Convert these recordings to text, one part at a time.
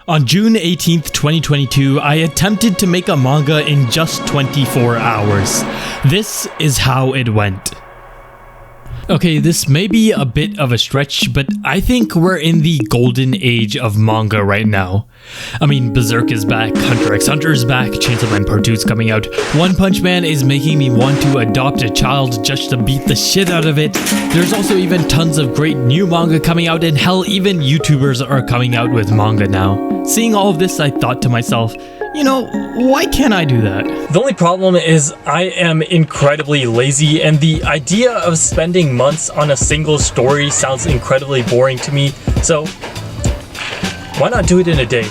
On June 18th, 2022, I attempted to make a manga in just 24 hours. This is how it went. Okay, this may be a bit of a stretch, but I think we're in the golden age of manga right now. I mean, Berserk is back, Hunter x Hunter is back, Chainsaw Man Part 2 is coming out, One Punch Man is making me want to adopt a child just to beat the shit out of it. There's also even tons of great new manga coming out, and hell, even YouTubers are coming out with manga now. Seeing all of this, I thought to myself, you know, why can't I do that? The only problem is I am incredibly lazy, and the idea of spending months on a single story sounds incredibly boring to me, so why not do it in a day?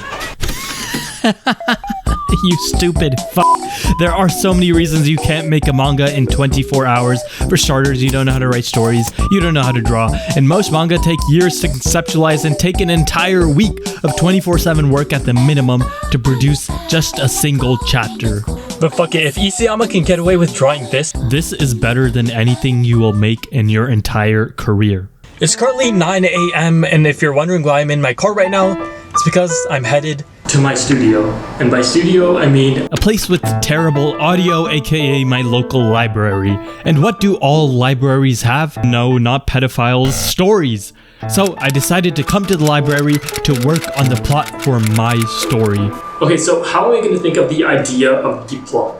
You stupid fuck. There are so many reasons you can't make a manga in 24 hours. For starters, you don't know how to write stories, you don't know how to draw, and most manga take years to conceptualize and take an entire week of 24/7 work at the minimum to produce just a single chapter. But fuck it, if Isayama can get away with drawing this is better than anything you will make in your entire career. It's currently 9 a.m. and if you're wondering why I'm in my car right now, it's because I'm headed to my studio. And by studio, I mean a place with terrible audio, aka my local library. And what do all libraries have? No, not pedophiles, stories. So I decided to come to the library to work on the plot for my story. Okay, so how am I going to think of the idea of the plot?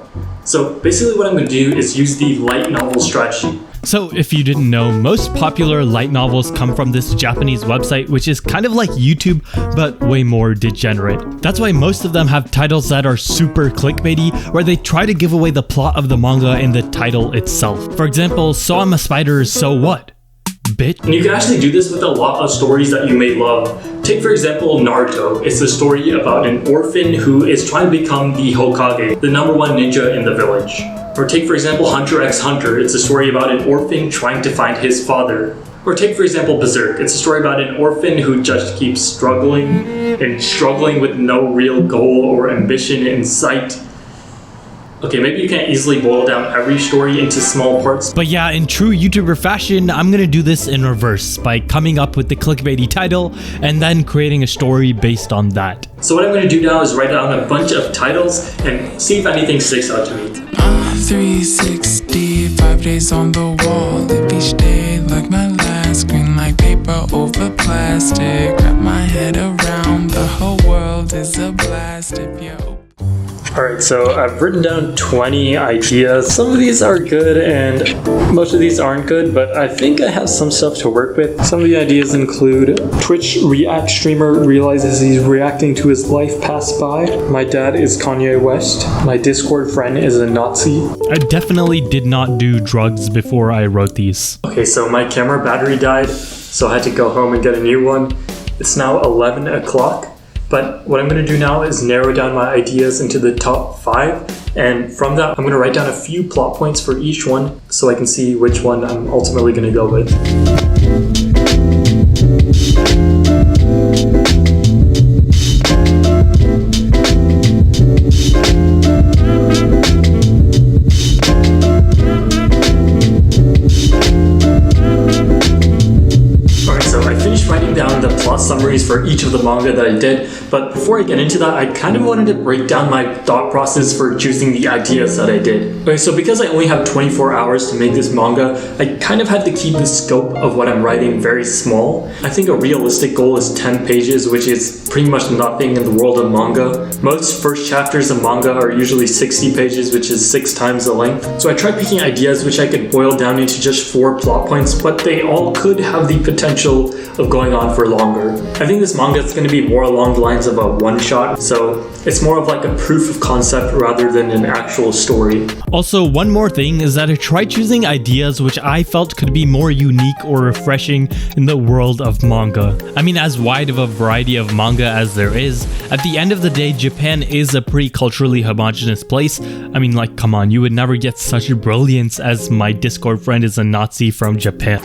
So basically what I'm going to do is use the light novel strategy. So if you didn't know, most popular light novels come from this Japanese website, which is kind of like YouTube, but way more degenerate. That's why most of them have titles that are super clickbaity, where they try to give away the plot of the manga in the title itself. For example, So I'm a Spider, So What? Bitch. And you can actually do this with a lot of stories that you may love. Take for example Naruto. It's a story about an orphan who is trying to become the Hokage, the #1 ninja in the village. Or take for example Hunter x Hunter. It's a story about an orphan trying to find his father. Or take for example Berserk. It's a story about an orphan who just keeps struggling with no real goal or ambition in sight. Okay, maybe you can't easily boil down every story into small parts. But yeah, in true YouTuber fashion, I'm gonna do this in reverse by coming up with the clickbaity title and then creating a story based on that. So what I'm gonna do now is write down a bunch of titles and see if anything sticks out to me. 365 days on the wall. Live each day like my last. Green like paper over plastic. Wrap my head around. The whole world is a blast if you. Alright, so I've written down 20 ideas. Some of these are good and most of these aren't good, but I think I have some stuff to work with. Some of the ideas include Twitch React streamer realizes he's reacting to his life pass by. My dad is Kanye West. My Discord friend is a Nazi. I definitely did not do drugs before I wrote these. Okay, so my camera battery died, so I had to go home and get a new one. It's now 11 o'clock. But what I'm going to do now is narrow down my ideas into the top 5, and from that I'm going to write down a few plot points for each one so I can see which one I'm ultimately going to go with. Summaries for each of the manga that I did, but before I get into that, I kind of wanted to break down my thought process for choosing the ideas that I did. Okay, so because I only have 24 hours to make this manga, I kind of had to keep the scope of what I'm writing very small. I think a realistic goal is 10 pages, which is pretty much nothing in the world of manga. Most first chapters of manga are usually 60 pages, which is 6 times the length. So I tried picking ideas which I could boil down into just 4 plot points, but they all could have the potential of going on for longer. I think this manga is going to be more along the lines of a one-shot, so it's more of like a proof of concept rather than an actual story. Also, one more thing is that I tried choosing ideas which I felt could be more unique or refreshing in the world of manga. I mean, as wide of a variety of manga as there is, at the end of the day, Japan is a pretty culturally homogenous place. I mean, like, come on, you would never get such brilliance as my Discord friend is a Nazi from Japan.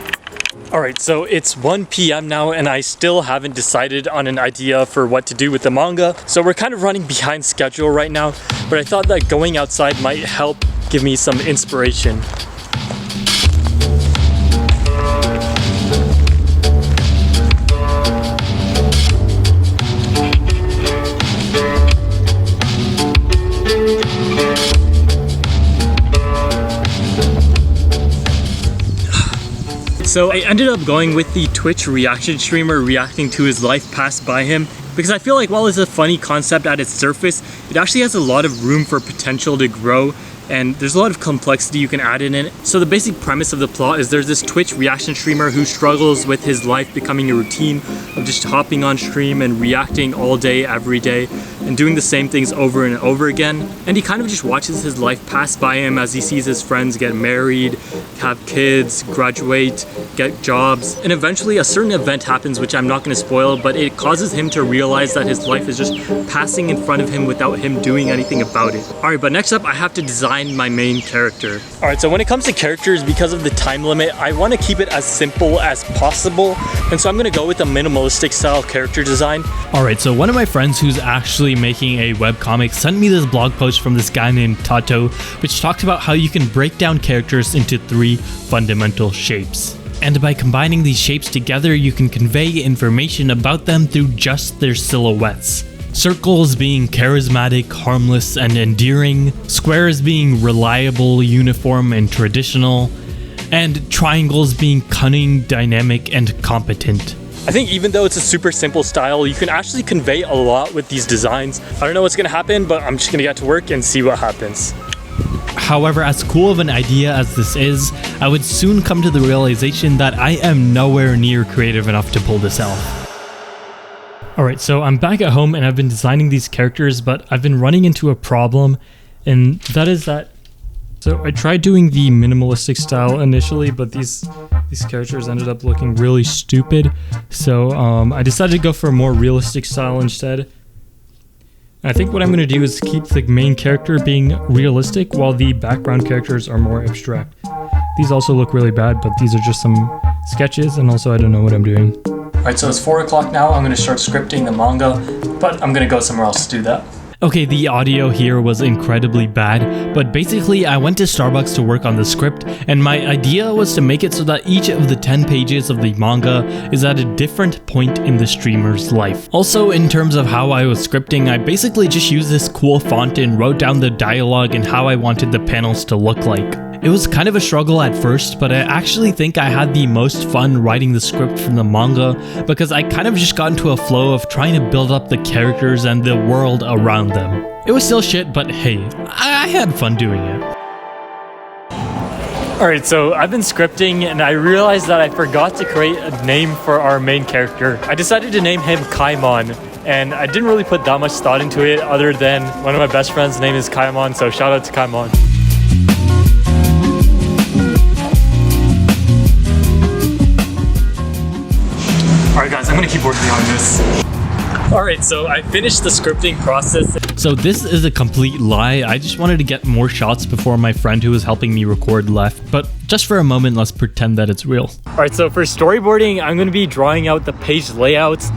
Alright, so it's 1 p.m. now and I still haven't decided on an idea for what to do with the manga, so we're kind of running behind schedule right now, but I thought that going outside might help give me some inspiration. So I ended up going with the Twitch reaction streamer reacting to his life pass by him, because I feel like while it's a funny concept at its surface, it actually has a lot of room for potential to grow, and there's a lot of complexity you can add in it. So the basic premise of the plot is there's this Twitch reaction streamer who struggles with his life becoming a routine of just hopping on stream and reacting all day, every day, and doing the same things over and over again. And he kind of just watches his life pass by him as he sees his friends get married, have kids, graduate, get jobs, and eventually a certain event happens, which I'm not going to spoil, but it causes him to realize that his life is just passing in front of him without him doing anything about it. Alright, but next up I have to design my main character. Alright, so when it comes to characters, because of the time limit, I want to keep it as simple as possible, and so I'm going to go with a minimalistic style character design. Alright, so one of my friends who's actually making a webcomic sent me this blog post from this guy named Tato, which talked about how you can break down characters into 3 fundamental shapes. And by combining these shapes together, you can convey information about them through just their silhouettes. Circles being charismatic, harmless, and endearing, squares being reliable, uniform, and traditional, and triangles being cunning, dynamic, and competent. I think even though it's a super simple style, you can actually convey a lot with these designs. I don't know what's gonna happen, but I'm just gonna get to work and see what happens. However, as cool of an idea as this is, I would soon come to the realization that I am nowhere near creative enough to pull this off. Alright, so I'm back at home and I've been designing these characters, but I've been running into a problem, and that is that... So I tried doing the minimalistic style initially, but these characters ended up looking really stupid, so I decided to go for a more realistic style instead. I think what I'm going to do is keep the main character being realistic while the background characters are more abstract. These also look really bad, but these are just some sketches, and also I don't know what I'm doing. Alright, so it's 4 o'clock now. I'm going to start scripting the manga, but I'm going to go somewhere else to do that. Okay, the audio here was incredibly bad, but basically I went to Starbucks to work on the script, and my idea was to make it so that each of the 10 pages of the manga is at a different point in the streamer's life. Also, in terms of how I was scripting, I basically just used this cool font and wrote down the dialogue and how I wanted the panels to look like. It was kind of a struggle at first, but I actually think I had the most fun writing the script from the manga because I kind of just got into a flow of trying to build up the characters and the world around them. It was still shit, but hey, I had fun doing it. Alright, so I've been scripting and I realized that I forgot to create a name for our main character. I decided to name him Kaimon, and I didn't really put that much thought into it other than one of my best friends' name is Kaimon, so shout out to Kaimon. Alright guys, I'm gonna keep working on this. Alright, so I finished the scripting process. So this is a complete lie. I just wanted to get more shots before my friend who was helping me record left. But just for a moment, let's pretend that it's real. Alright, so for storyboarding, I'm gonna be drawing out the page layouts.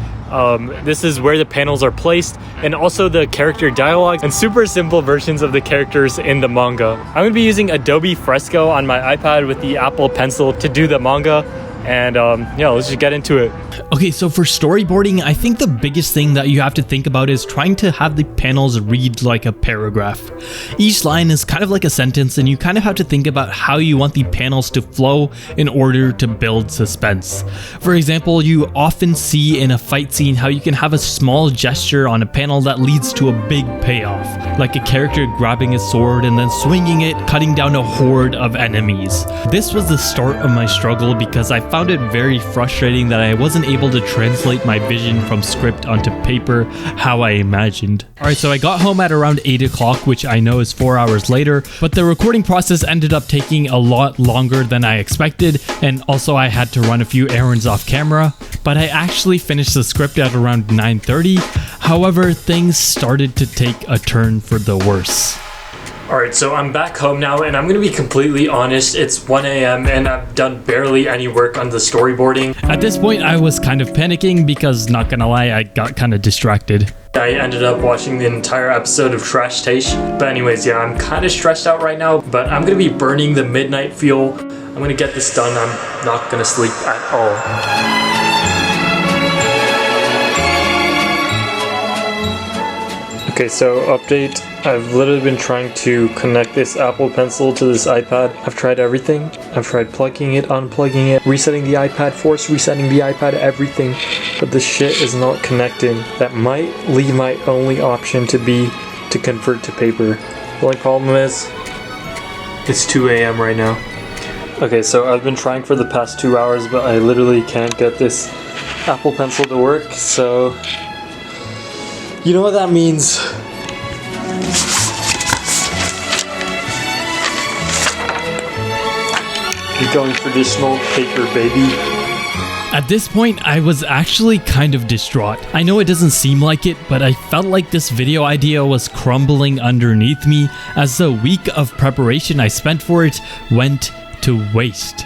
This is where the panels are placed, and also the character dialogue and super simple versions of the characters in the manga. I'm gonna be using Adobe Fresco on my iPad with the Apple Pencil to do the manga. And yeah, let's just get into it. Okay, so for storyboarding, I think the biggest thing that you have to think about is trying to have the panels read like a paragraph. Each line is kind of like a sentence, and you kind of have to think about how you want the panels to flow in order to build suspense. For example, you often see in a fight scene how you can have a small gesture on a panel that leads to a big payoff, like a character grabbing a sword and then swinging it, cutting down a horde of enemies. This was the start of my struggle because I found it very frustrating that I wasn't able to translate my vision from script onto paper how I imagined. Alright, so I got home at around 8 o'clock, which I know is 4 hours later, but the recording process ended up taking a lot longer than I expected, and also I had to run a few errands off camera, but I actually finished the script at around 9:30. However, things started to take a turn for the worse. Alright, so I'm back home now, and I'm gonna be completely honest, it's 1 a.m. and I've done barely any work on the storyboarding. At this point, I was kind of panicking because, not gonna lie, I got kind of distracted. I ended up watching the entire episode of Trash Taste. But anyways, yeah, I'm kind of stressed out right now, but I'm gonna be burning the midnight fuel. I'm gonna get this done. I'm not gonna sleep at all. Okay, so update. I've literally been trying to connect this Apple Pencil to this iPad. I've tried everything. I've tried plugging it, unplugging it, resetting the iPad, force resetting the iPad, everything. But this shit is not connecting. That might leave my only option to be to convert to paper. The only problem is, it's 2 a.m. right now. Okay, so I've been trying for the past 2 hours, but I literally can't get this Apple Pencil to work, so you know what that means. You're going traditional paper, baby. At this point, I was actually kind of distraught. I know it doesn't seem like it, but I felt like this video idea was crumbling underneath me as the week of preparation I spent for it went to waste.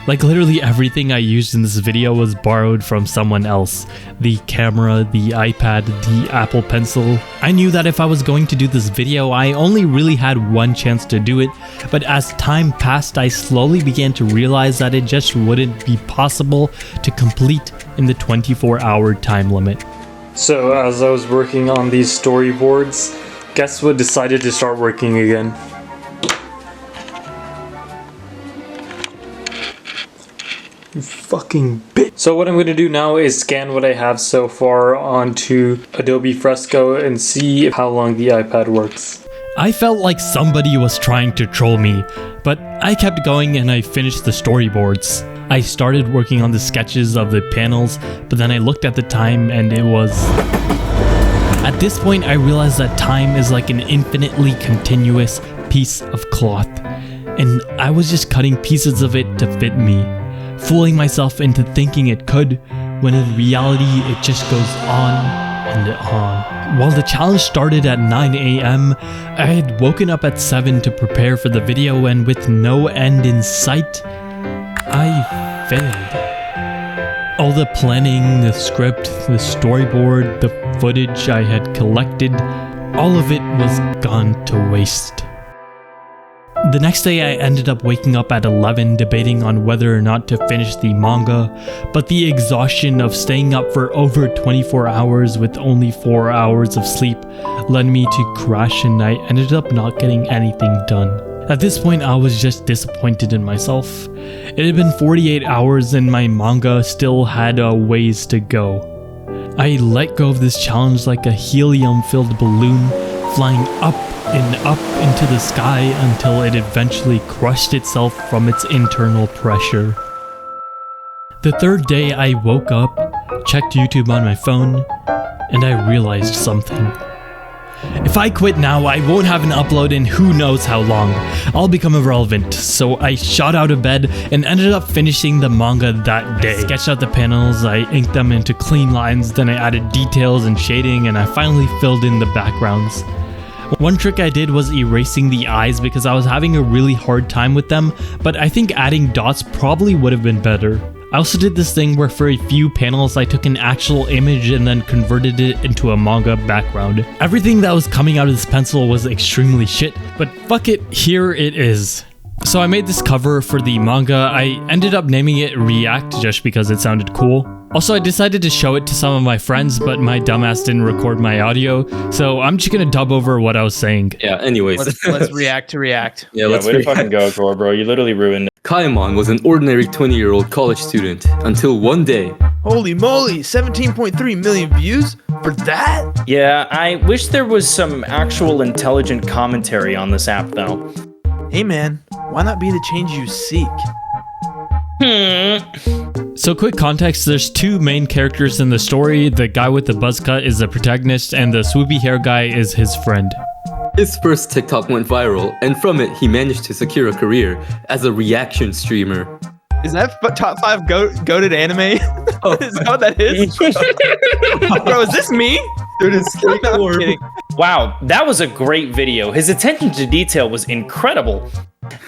Like literally everything I used in this video was borrowed from someone else. The camera, the iPad, the Apple Pencil. I knew that if I was going to do this video, I only really had one chance to do it, but as time passed, I slowly began to realize that it just wouldn't be possible to complete in the 24-hour time limit. So as I was working on these storyboards, guess what decided to start working again? You fucking bitch. So what I'm going to do now is scan what I have so far onto Adobe Fresco and see how long the iPad works. I felt like somebody was trying to troll me, but I kept going and I finished the storyboards. I started working on the sketches of the panels, but then I looked at the time and it was... At this point, I realized that time is like an infinitely continuous piece of cloth, and I was just cutting pieces of it to fit me, fooling myself into thinking it could, when in reality it just goes on and on. While the challenge started at 9 a.m, I had woken up at 7 to prepare for the video, and with no end in sight, I failed. All the planning, the script, the storyboard, the footage I had collected, all of it was gone to waste. The next day I ended up waking up at 11 debating on whether or not to finish the manga, but the exhaustion of staying up for over 24 hours with only 4 hours of sleep led me to crash, and I ended up not getting anything done. At this point I was just disappointed in myself. It had been 48 hours and my manga still had a ways to go. I let go of this challenge like a helium-filled balloon, flying up and up into the sky until it eventually crushed itself from its internal pressure. The third day I woke up, checked YouTube on my phone, and I realized something. If I quit now, I won't have an upload in who knows how long. I'll become irrelevant, so I shot out of bed and ended up finishing the manga that day. I sketched out the panels, I inked them into clean lines, then I added details and shading, and I finally filled in the backgrounds. One trick I did was erasing the eyes because I was having a really hard time with them, but I think adding dots probably would have been better. I also did this thing where for a few panels I took an actual image and then converted it into a manga background. Everything that was coming out of this pencil was extremely shit, but fuck it, here it is. So I made this cover for the manga. I ended up naming it React just because it sounded cool. Also, I decided to show it to some of my friends, but my dumbass didn't record my audio, so I'm just gonna dub over what I was saying. Yeah, anyways. Let's react to react. Yeah, let's way to fucking go, Tor, bro. You literally ruined it. Kaimon was an ordinary 20-year-old college student until one day. Holy moly, 17.3 million views for that? Yeah, I wish there was some actual intelligent commentary on this app, though. Hey man, why not be the change you seek? So quick context, there's two main characters in the story. The guy with the buzz cut is the protagonist and the swoopy hair guy is his friend. His first TikTok went viral, and from it, he managed to secure a career as a reaction streamer. Is that top 5 goated anime? Oh. Is that what that is? Bro, is this me? Dude, it's No, I'm kidding. Wow, that was a great video. His attention to detail was incredible.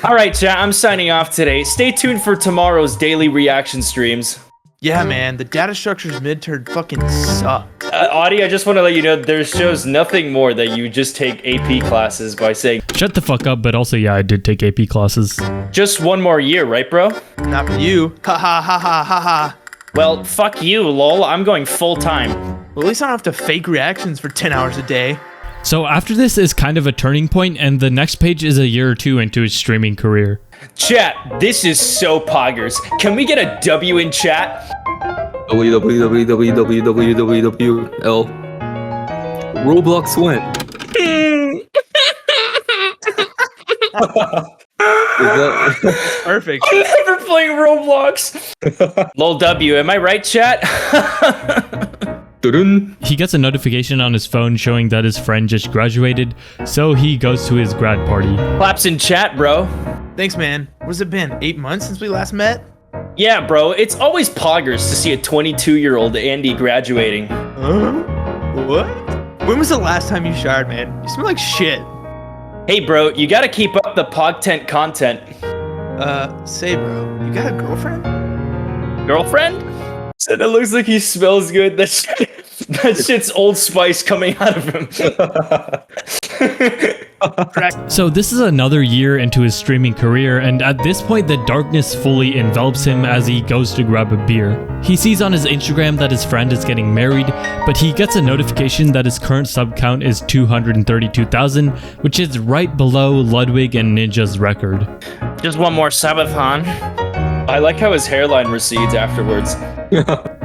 All right, chat, I'm signing off today. Stay tuned for tomorrow's daily reaction streams. Yeah, man, the data structures midterm fucking suck. Audie, I just want to let you know there shows nothing more that you just take AP classes by saying, Shut the fuck up, but also yeah, I did take AP classes. just one more year, right, bro? Not for you. Ha ha ha ha ha ha. Well, fuck you, lol. I'm going full time. Well, at least I don't have to fake reactions for 10 hours a day. So after this is kind of a turning point, and the next page is a year or two into his streaming career. Chat, this is so poggers. Can we get a W in chat? www.www.l. Roblox win. Perfect. I'm never playing Roblox. Lol W, am I right, chat? He gets a notification on his phone showing that his friend just graduated, so he goes to his grad party. Claps in chat, bro. Thanks, man. What's it been? 8 months since we last met? Yeah, bro, it's always poggers to see a 22-year-old Andy graduating. What? When was the last time you showered, man? You smell like shit. Hey, bro, you gotta keep up the pogtent content. Say, bro, you got a girlfriend? Girlfriend? Said it looks like he smells good. That shit's Old Spice coming out of him. So this is another year into his streaming career, and at this point the darkness fully envelops him as he goes to grab a beer. He sees on his Instagram that his friend is getting married, but he gets a notification that his current sub count is 232,000, which is right below Ludwig and Ninja's record. Just one more subathon. I like how his hairline recedes afterwards.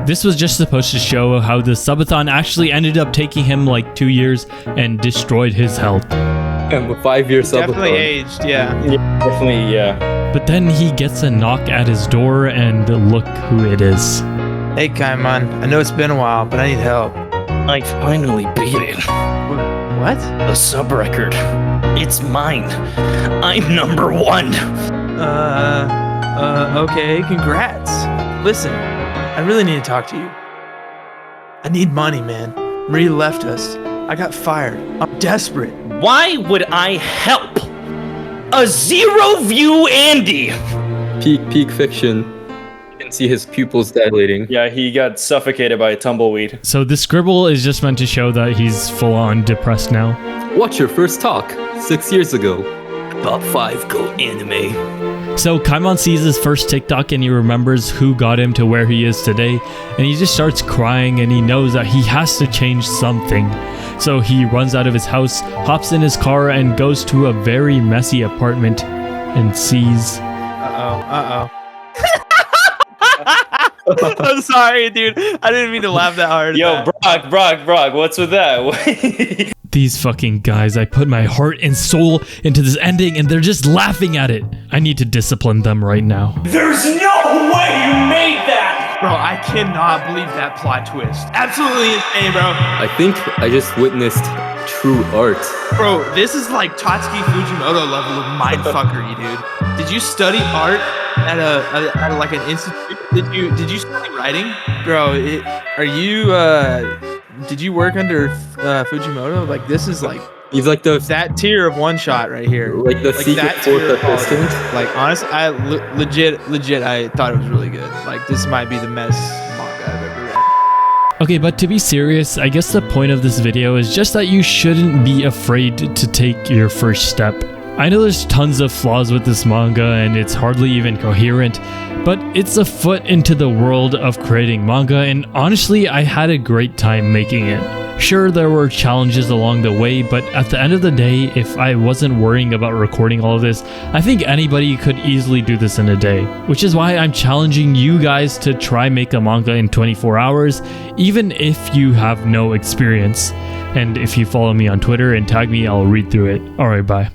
This was just supposed to show how the subathon actually ended up taking him like 2 years and destroyed his health. And with 5 years Definitely aged, yeah. Definitely, yeah. But then he gets a knock at his door, and look who it is. Hey, Kaiman. I know it's been a while, but I need help. I finally beat it. What? The sub record. It's mine. I'm number 1. Okay, congrats. Listen, I really need to talk to you. I need money, man. Marie left us. I got fired. I'm desperate. Why would I help a 0-view Andy? Peak fiction. You can see his pupils dilating. Yeah, he got suffocated by a tumbleweed. So the scribble is just meant to show that he's full-on depressed now. Watch your first talk 6 years ago. Top 5 go anime. So Kaimon sees his first TikTok and he remembers who got him to where he is today, and he just starts crying, and he knows that he has to change something. So he runs out of his house, hops in his car, and goes to a very messy apartment and sees... I'm sorry, dude. I didn't mean to laugh that hard. Yo, Brock, what's with that? These fucking guys, I put my heart and soul into this ending and they're just laughing at it. I need to discipline them right now. There's no way you made that! Bro, I cannot believe that plot twist. Absolutely insane, bro. I think I just witnessed true art. Bro, this is like Tatsuki Fujimoto level of mindfuckery, dude. Did you study art at a like an institute? Did you study writing? Bro, did you work under Fujimoto? Like, this is like... He's like the... that tier of one shot right here. Like the secret fourth assistant. Like, honestly, I legit, I thought it was really good. Like, this might be the best manga I've ever read. Okay, but to be serious, I guess the point of this video is just that you shouldn't be afraid to take your first step. I know there's tons of flaws with this manga and it's hardly even coherent, but it's a foot into the world of creating manga, and honestly, I had a great time making it. Sure, there were challenges along the way, but at the end of the day, if I wasn't worrying about recording all of this, I think anybody could easily do this in a day. Which is why I'm challenging you guys to try make a manga in 24 hours, even if you have no experience. And if you follow me on Twitter and tag me, I'll read through it. Alright, bye.